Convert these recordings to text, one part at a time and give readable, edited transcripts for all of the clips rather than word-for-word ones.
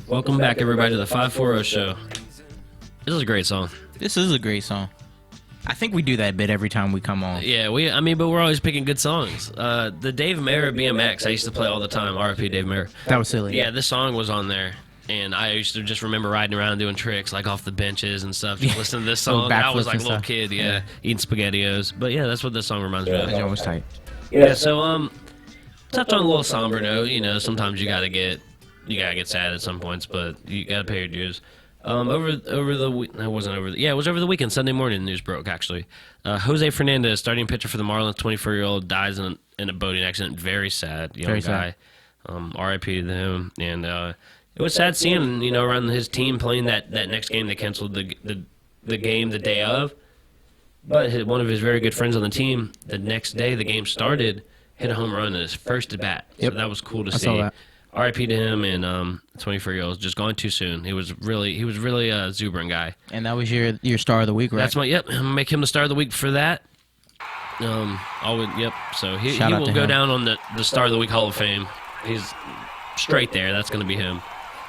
Welcome back, everybody, to the 540 Show. This is a great song. This is a great song. I think we do that bit every time we come on. Yeah, but we're always picking good songs. The Dave Mayer BMX I used to play all the time, R.I.P. Dave Mayer. That was silly. Yeah, this song was on there, and I used to just remember riding around doing tricks, like off the benches and stuff, just listening to this song. I was like a little kid, eating SpaghettiOs. But yeah, that's what this song reminds me of. That was tight. Yeah, so, touch on a little somber note. Sometimes you gotta get sad at some points, but you gotta pay your dues. Over the week, it was over the weekend. Sunday morning, the news broke. Actually, Jose Fernandez, starting pitcher for the Marlins, 24-year-old, dies in a boating accident. Very sad, young guy. R.I.P. to him. And it was sad seeing around his team playing that next game. They canceled the game the day of. But one of his very good friends on the team, the next day the game started, hit a home run in his first at bat. Yep. So that was cool to see. Saw that. R.I.P. to him, and 24-year-old just gone too soon. He was really a exuberant guy. And that was your star of the week, right? That's I'm gonna make him the star of the week for that. So he will go down on the star of the week Hall of Fame. He's straight there. That's gonna be him.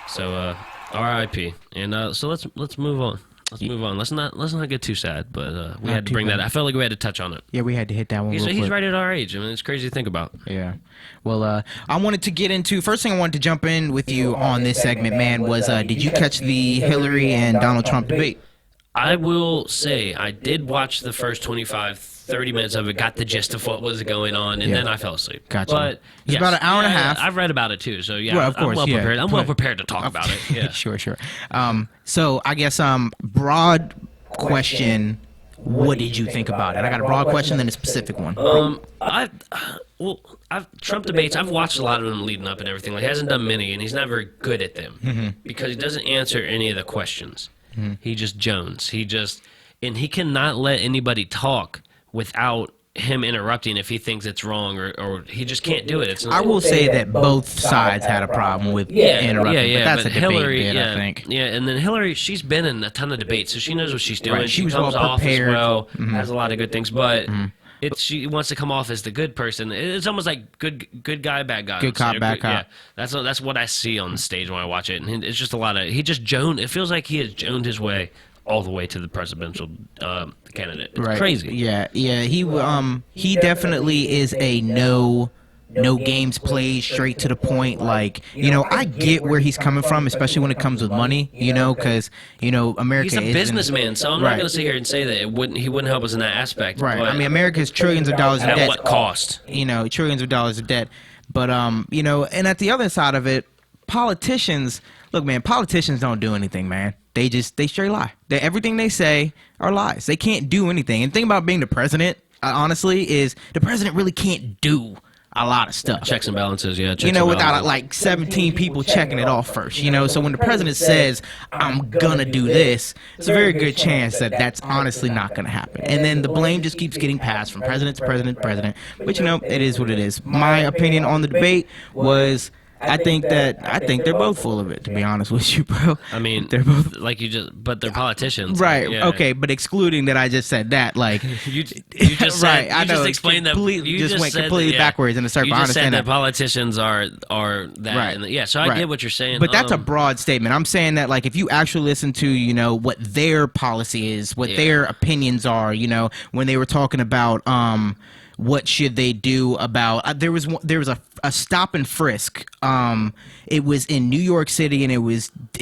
So R.I.P. And so let's move on. Let's not get too sad, but we had to bring that. I felt like we had to touch on it. Yeah, we had to hit that one. He's right at our age. I mean, it's crazy to think about. Yeah. Well, I wanted to get into first thing I wanted to jump in with you on this segment, man. Was did you catch the Hillary and Donald Trump debate? I will say I did watch the first 30 minutes of it, got the gist of what was going on, and then I fell asleep. Gotcha. But it's about an hour and a half. I've read about it too, so yeah, well, of course, I'm well prepared. I'm well prepared to talk about it. Yeah. Sure. So I guess broad question. What did you think about it? I got a broad question, then a specific one. Trump debates, I've watched a lot of them leading up and everything. Like, he hasn't done many, and he's not very good at them because he doesn't answer any of the questions. He just jones. And he cannot let anybody talk without him interrupting if he thinks it's wrong, or he just can't do it. I will say that both sides had a problem with interrupting, but that's a debate Hillary, I think. Yeah, and then Hillary, she's been in a ton of debates, so she knows what she's doing. Right, she was comes well off as prepared. well, has a lot of good things, but she wants to come off as the good person. It's almost like good guy, bad guy. Good cop, bad cop. Yeah, that's what I see on the stage when I watch it, and it's just a lot of he just joned. It feels like he has joned his way all the way to the presidential candidate. It's crazy. Yeah. He definitely is a no games played, straight to the point. Like, I get where he's coming from, especially when it comes with money, because, America He's a businessman, so I'm not going to sit here and say that he wouldn't help us in that aspect. Right. I mean, America's trillions of dollars in debt. At what cost? Trillions of dollars of debt. But, and at the other side of it, politicians don't do anything, man. They straight lie. Everything they say are lies. They can't do anything. And the thing about being the president, honestly, is the president really can't do a lot of stuff. Checks and balances, yeah. Without like 17 people checking it off first. So when the president says, I'm going to do this, it's a very good chance that that's honestly not going to happen. And then the blame just keeps getting passed from president to president to president. But, it is what it is. My opinion on the debate was, I think they're both full of it, to be honest with you, bro. I mean, they're both but they're politicians, right? Yeah. Okay, but excluding that, I just said that, like you just said, right. You just explained that you just went completely backwards in the circle. You just said that that politicians are that, right? So I get what you're saying, but that's a broad statement. I'm saying that, like, if you actually listen to what their policy is, what their opinions are, when they were talking about what should they do about there was a stop and frisk. It was in New York City, and it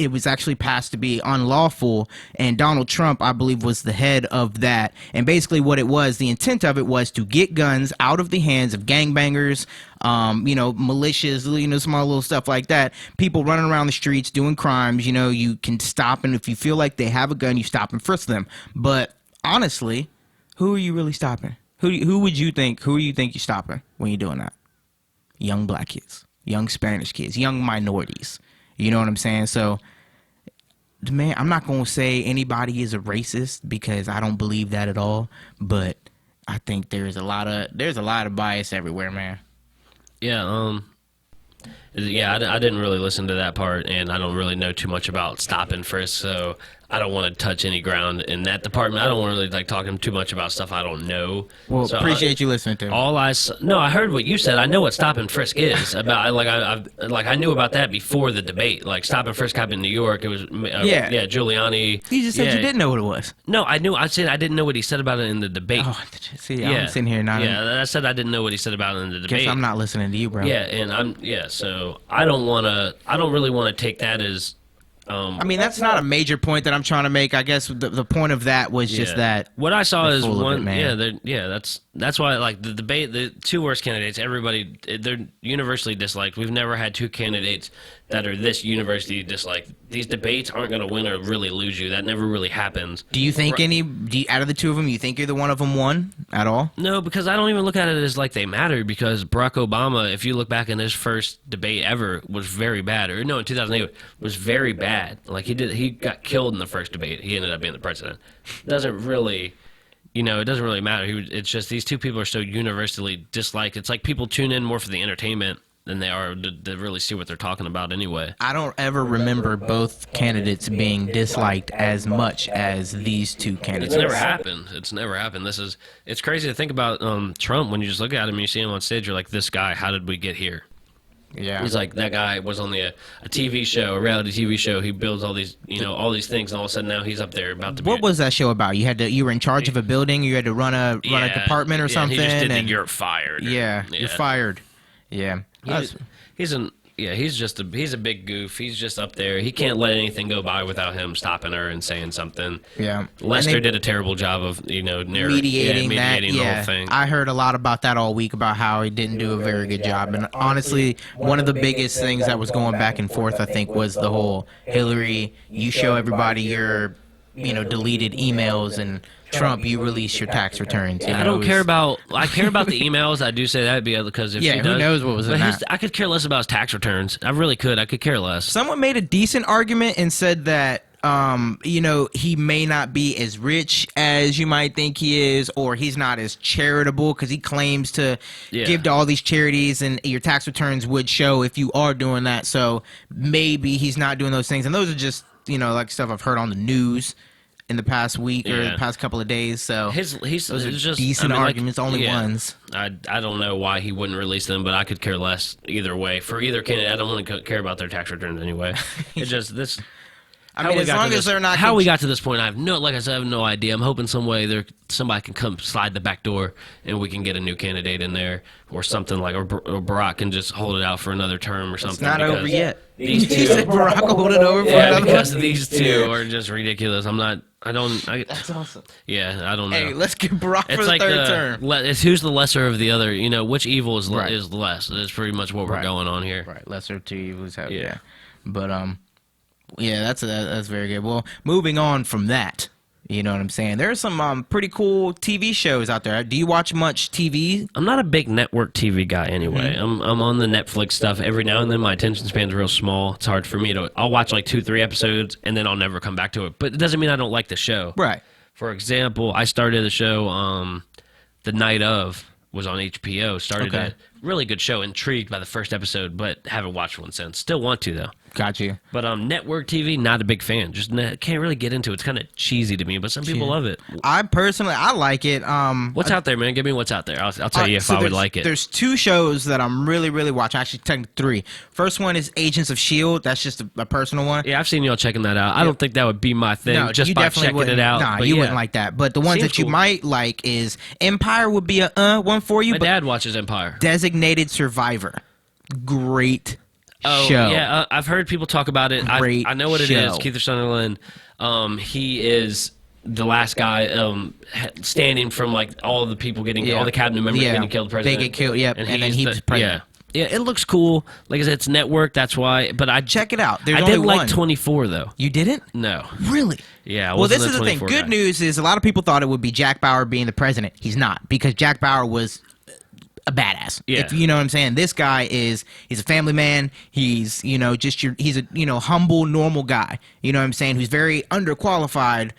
was actually passed to be unlawful, and Donald Trump, I believe, was the head of that. And basically what it was, the intent of it was to get guns out of the hands of gangbangers, militias, small little stuff like that, people running around the streets doing crimes. You can stop, and if you feel like they have a gun, you stop and frisk them. But honestly, who are you really stopping? Who do you think you're stopping when you're doing that? Young black kids, young Spanish kids, young minorities. You know what I'm saying? So, man, I'm not going to say anybody is a racist, because I don't believe that at all. But I think there's a lot of bias everywhere, man. Yeah. I didn't really listen to that part, and I don't really know too much about stop and frisk, so I don't want to touch any ground in that department. I don't want to really like talk to him too much about stuff I don't know. Well, So appreciate you listening to me. I heard what you said. I know what stop and frisk is about. I knew about that before the debate. Like stop and frisk happened in New York. It was Giuliani. You just said you didn't know what it was. No, I knew. I said I didn't know what he said about it in the debate. Oh, see, I'm sitting here not. Yeah, I said I didn't know what he said about it in the debate. Guess I'm not listening to you, bro. Yeah, and so I don't really want to take that as. I mean, that's not a major point that I'm trying to make. I guess the point of that was just that. What I saw is one. Man. That's why like the debate, the two worst candidates, everybody they're universally disliked. We've never had two candidates that are this universally disliked. These debates aren't going to win or really lose you. That never really happens. Do you think out of the two of them, you think either one of them won at all? No, because I don't even look at it as like they matter. Because Barack Obama, if you look back in his first debate ever, was very bad. Or no, in 2008 was very bad. Like he got killed in the first debate. He ended up being the president. It doesn't really matter. It's just these two people are so universally disliked. It's like people tune in more for the entertainment than they are to really see what they're talking about anyway. I don't ever remember both candidates being disliked as much as these two candidates. It's never happened. It's crazy to think about Trump. When you just look at him and you see him on stage, you're like, this guy, how did we get here? Yeah. He's like, that guy was on a TV show, a reality TV show. He builds all these, all these things, and all of a sudden now he's up there about to be. What was that show about? You were in charge of a building, you had to run a department or something? He just did you're fired. You're fired. Yeah. He's a big goof. He's just up there. He can't let anything go by without him stopping her and saying something. Yeah. Lester did a terrible job of mediating the whole thing. I heard a lot about that all week about how he didn't do a very good job. And honestly, one of the biggest things that was going back and forth, I think, was the whole Hillary, you show everybody your deleted emails, and Trump, you release your tax returns. I care about the emails. I do say that because if she does, who knows what was in that? I could care less about his tax returns. I really could. I could care less. Someone made a decent argument and said that he may not be as rich as you might think he is, or he's not as charitable because he claims to give to all these charities, and your tax returns would show if you are doing that. So maybe he's not doing those things, and those are just like stuff I've heard on the news in the past week or the past couple of days. So those are just decent arguments, only ones. I don't know why he wouldn't release them, but I could care less either way. For either candidate, I don't want to care about their tax returns anyway. It's just this. As long as they're not. How we got to this point, I have no idea. I'm hoping somebody can come slide the back door and we can get a new candidate in there or something like, or Barack can just hold it out for another term or something. It's not over yet. These two, said Barack will hold it over for another because these two are just ridiculous. That's awesome. Yeah, I don't know. Hey, let's get Barack for the third term. It's who's the lesser of the other. Which evil is less. That's pretty much what we're going on here. Right, lesser of two evils. Yeah. But yeah, that's very good. Well, moving on from that, you know what I'm saying? There are some pretty cool TV shows out there. Do you watch much TV? I'm not a big network TV guy anyway. I'm on the Netflix stuff every now and then. My attention span's real small. It's hard for me I'll watch like 2-3 episodes and then I'll never come back to it. But it doesn't mean I don't like the show. Right. For example, I started the show The Night Of was on HBO. Started it. Really good show. Intrigued by the first episode, but haven't watched one since. Still want to though. Got you. But network TV, not a big fan. Just can't really get into it. It's kind of cheesy to me, but some people love it. I personally like it. What's out there, man? Give me what's out there. I'll tell you if I would like it. There's 2 shows that I'm really, really watching. Actually, technically 3. First one is Agents of S.H.I.E.L.D. That's just a personal one. Yeah, I've seen y'all checking that out. I don't think that would be my thing. No, just you by definitely checking it out. Nah, you wouldn't like that. But the ones that you might like is Empire would be a one for you. My dad watches Empire. Designated Survivor. Great show. Yeah, I've heard people talk about it. I know what it is. Keith Sutherland. He is the last guy standing from like all the people getting all the cabinet members getting killed. President. They get killed. Yep, and then he's president. Yeah, it looks cool. Like I said, it's network. That's why. But I check it out. I didn't like 24 though. You didn't? No. Really? Yeah. Well, this is the thing. Good news is a lot of people thought it would be Jack Bauer being the president. He's not, because Jack Bauer was a badass. Yeah. If you know what I'm saying. This guy he's a family man. He's he's a humble, normal guy. You know what I'm saying, who's very underqualified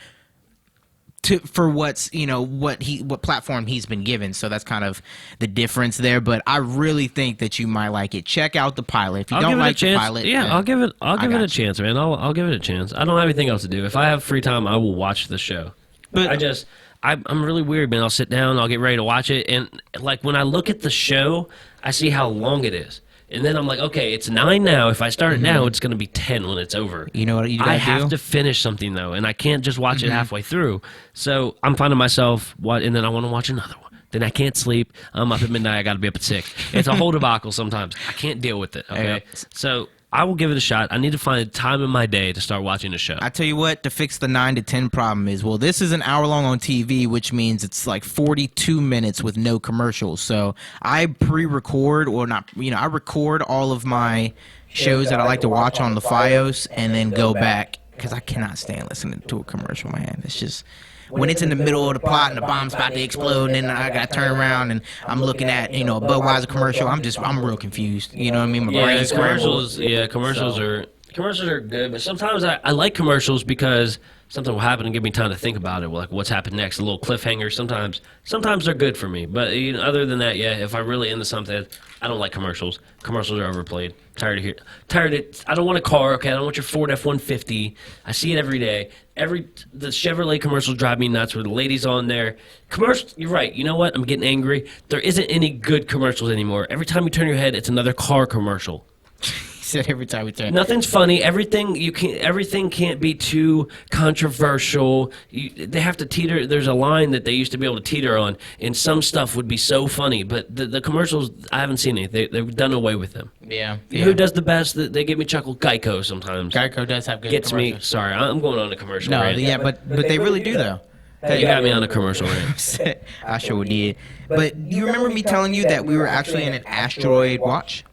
for what's what platform he's been given. So that's kind of the difference there. But I really think that you might like it. Check out the pilot. If you don't like the pilot, I'll give it a chance, man. I'll give it a chance. I don't have anything else to do. If I have free time, I will watch the show. But I'm really weird, man. I'll sit down, I'll get ready to watch it, and like when I look at the show, I see how long it is. And then I'm like, okay, it's 9 now. If I start it now, it's going to be 10 when it's over. You know what you gotta I have to finish something, though, and I can't just watch it halfway through. So I'm finding myself, and then I want to watch another one. Then I can't sleep. I'm up at midnight. I got to be up at 6. It's a whole debacle sometimes. I can't deal with it, okay? So I will give it a shot. I need to find a time in my day to start watching the show. I tell you what, to fix the 9 to 10 problem is, well, this is an hour long on TV, which means it's like 42 minutes with no commercials. So I pre-record, or not, I record all of my shows that I like to watch on the Fios and then go back, because I cannot stand listening to a commercial, man. It's just, when it's in the middle of the plot and the bomb's about to explode, and then I got to turn around and I'm looking at, a Budweiser commercial, I'm real confused. You know what I mean? My brain's commercials are good, but sometimes I like commercials because something will happen and give me time to think about it, like what's happened next, a little cliffhanger. Sometimes they're good for me, but other than that, if I'm really into something, I don't like commercials. Commercials are overplayed. Tired of it. I don't want a car. Okay, I don't want your Ford F-150. I see it every day. The Chevrolet commercials drive me nuts. Where the ladies on there, commercials. You're right. You know what? I'm getting angry. There isn't any good commercials anymore. Every time you turn your head, it's another car commercial. Said every time we turn. Nothing's funny. Everything can't be too controversial. They have to teeter. There's a line that they used to be able to teeter on, and some stuff would be so funny. But the commercials, I haven't seen any. They've done away with them. Yeah. Who does the best? They give me chuckle. Geico sometimes. Geico does have good. Gets me. Sorry, I'm going on a commercial. No, rant. yeah, but they really do though. You got me on a commercial rant. I sure did. But you remember me telling you that we were actually in an asteroid watch?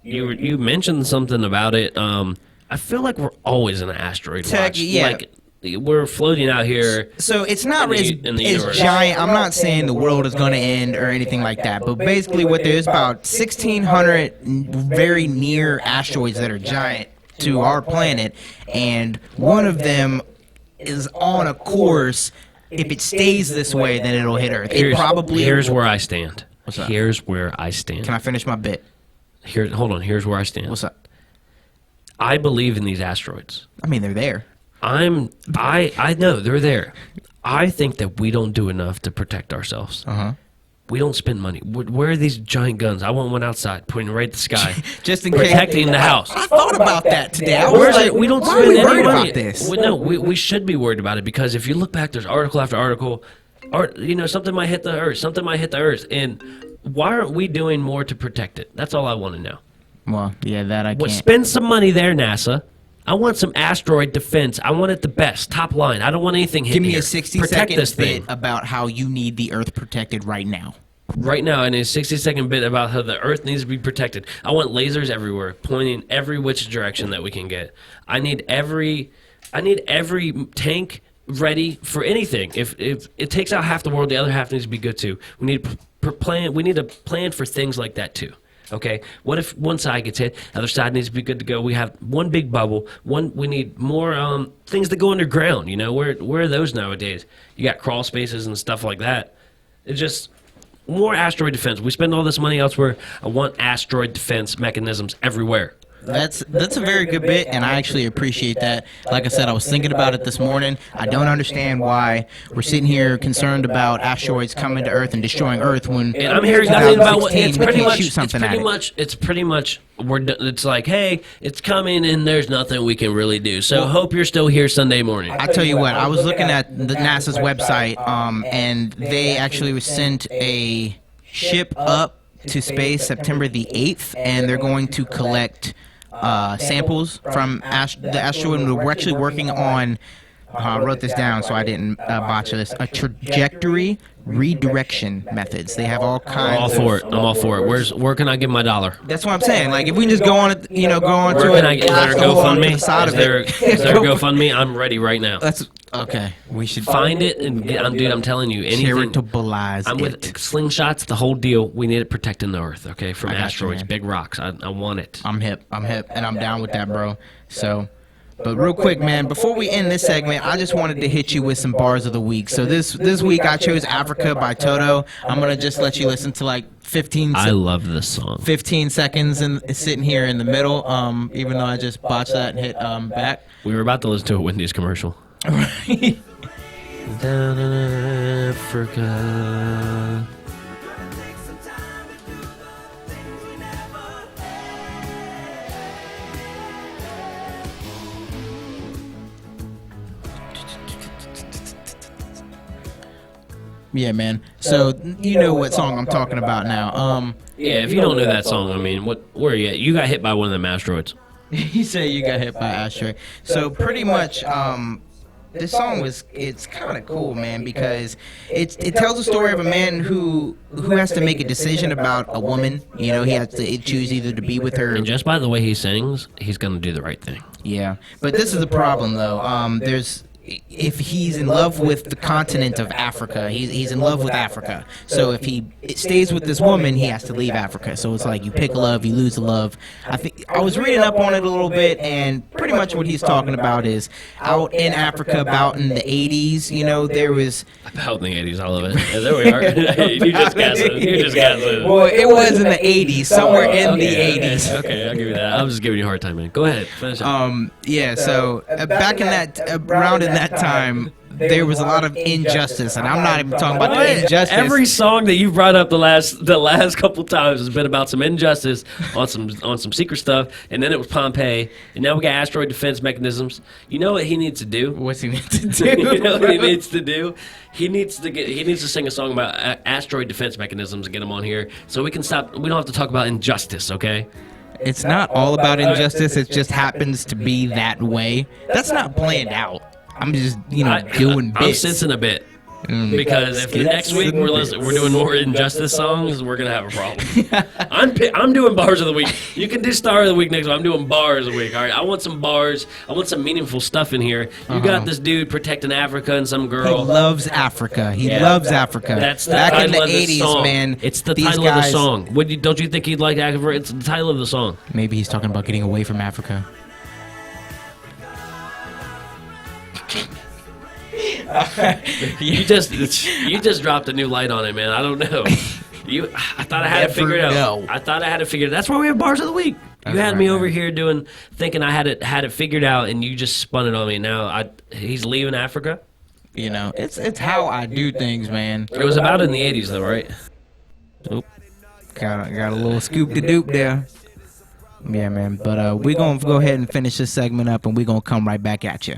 You mentioned something about it. I feel like we're always in an asteroid watch. Yeah. Like we're floating out here. So it's not in the universe. giant. I'm not saying the world is going to end or anything like that. But basically, what there's about 1,600 very near asteroids that are giant to our planet, and one of them is on a course. If it stays this way, then it'll hit Earth. Here's where I stand. What's up? Here's where I stand. Can I finish my bit? Hold on. Here's where I stand. What's up? I believe in these asteroids. I mean, they're there. I know they're there. I think that we don't do enough to protect ourselves. We don't spend money. Where are these giant guns? I want one outside, pointing right at the sky, just in protecting the house. I thought about that today. I was like, we don't spend any money about this. We should be worried about it, because if you look back, there's article after article. Something might hit the Earth. Something might hit the Earth, and why aren't we doing more to protect it? That's all I want to know. Well, yeah, that I can't. Spend some money there, NASA. I want some asteroid defense. I want it the best, top line. I don't want anything hitting Give me here. a 60-second bit about how you need the Earth protected right now. Right now, and a 60-second bit about how the Earth needs to be protected. I want lasers everywhere, pointing every which direction that we can get. I need every tank ready for anything. If it takes out half the world, the other half needs to be good too. We need a plan for things like that too. Okay, what if one side gets hit, the other side needs to be good to go? We have one big bubble. We need more things that go underground. Where are those nowadays? You got crawl spaces and stuff like that. It's just more asteroid defense. We spend all this money elsewhere. I want asteroid defense mechanisms everywhere. That's a very good bit, and I actually appreciate that. Like I said, I was thinking about it this morning. I don't understand why we're sitting here concerned about asteroids coming to Earth and destroying Earth when. And I'm hearing nothing about what it's pretty much. It's like, hey, it's coming, and there's nothing we can really do. So hope you're still here Sunday morning. I tell you what, I was looking at the NASA's website, and they actually sent a ship up to space September the 8th, and they're going to collect samples from the asteroid. We're actually working on, I wrote this down so I didn't botch this, a trajectory redirection methods. They have all kinds. I'm all for it. Where can I give my $1? That's what I'm saying. Like, if we can just go on it, go on where to can it. Is there a GoFundMe? Is there a go. GoFundMe? I'm ready right now. That's okay. We should find it and dude, I'm telling you, anything. Charitabilize I'm with slingshots, the whole deal. We need it protecting the Earth, okay, from asteroids, big rocks. I want it. I'm hip, and I'm down with that, bro. So, But real quick, man, before we end this segment, I just wanted to hit you with some bars of the week. So this week I chose Africa by Toto. I'm going to just let you listen to like 15 I love this song. 15 seconds and sitting here in the middle, even though I just botched that and hit back. We were about to listen to a Wendy's commercial. Right. Down in Africa. Yeah, man. So you know what song I'm talking about now. Yeah, if you don't know that song, I mean, where are you at? You got hit by one of them asteroids. You say you got hit by Asteroid. So pretty much, this song it's kind of cool, man, because it tells the story of a man who has to make a decision about a woman. You know, he has to choose either to be with her. And just by the way he sings, he's gonna do the right thing. Yeah, but this is the problem, though. If he's in love with the continent of Africa, he's in love with Africa. So if he stays with this woman, he has to leave Africa. So it's like you pick a love, you lose a love. I was reading up on it a little bit, and pretty much what he's talking about is out in Africa, about in the 80s. You know, there was About in the 80s, I love it. Yeah, there we are. You just guessed it. You just guessed it. Well, it was in the 80s, somewhere in the 80s. Okay, I'll give you that. I'm just giving you a hard time, man. Go ahead. Finish up. Yeah. So back in that around in that time, there was a lot of injustice, and I'm not even talking about the injustice. Every song that you brought up the last couple times has been about some injustice on some secret stuff, and then it was Pompeii, and now we got asteroid defense mechanisms. You know what he needs to do? What's he need to do? You know what he needs to do? He needs to sing a song about asteroid defense mechanisms and get him on here, so we can stop. We don't have to talk about injustice, okay? It's not all about injustice. It just happens to be that way. That's not planned out. I'm just, doing bits. I'm sensing a bit. Because if next week we're doing more injustice songs, we're gonna have a problem. I'm doing bars of the week. You can do star of the week next week. I'm doing bars of the week. All right. I want some bars. I want some meaningful stuff in here. You got this dude protecting Africa and some girl. He loves Africa. He loves Africa. That's the back in title the of the 80s, song. man. It's the title of the song. Don't you think he'd like Africa? It's the title of the song. Maybe he's talking about getting away from Africa. You just dropped a new light on it, man. I don't know. I thought I had it figured out. I thought I had it figured out. That's why we have bars of the week. You had me over here thinking I had it figured out, and you just spun it on me. Now he's leaving Africa. You know, it's how I do things, man. It was about in the 80s, though, right? Oop. Got a little scoop to doop there. Yeah, man. But we're gonna go ahead and finish this segment up, and we're gonna come right back at you.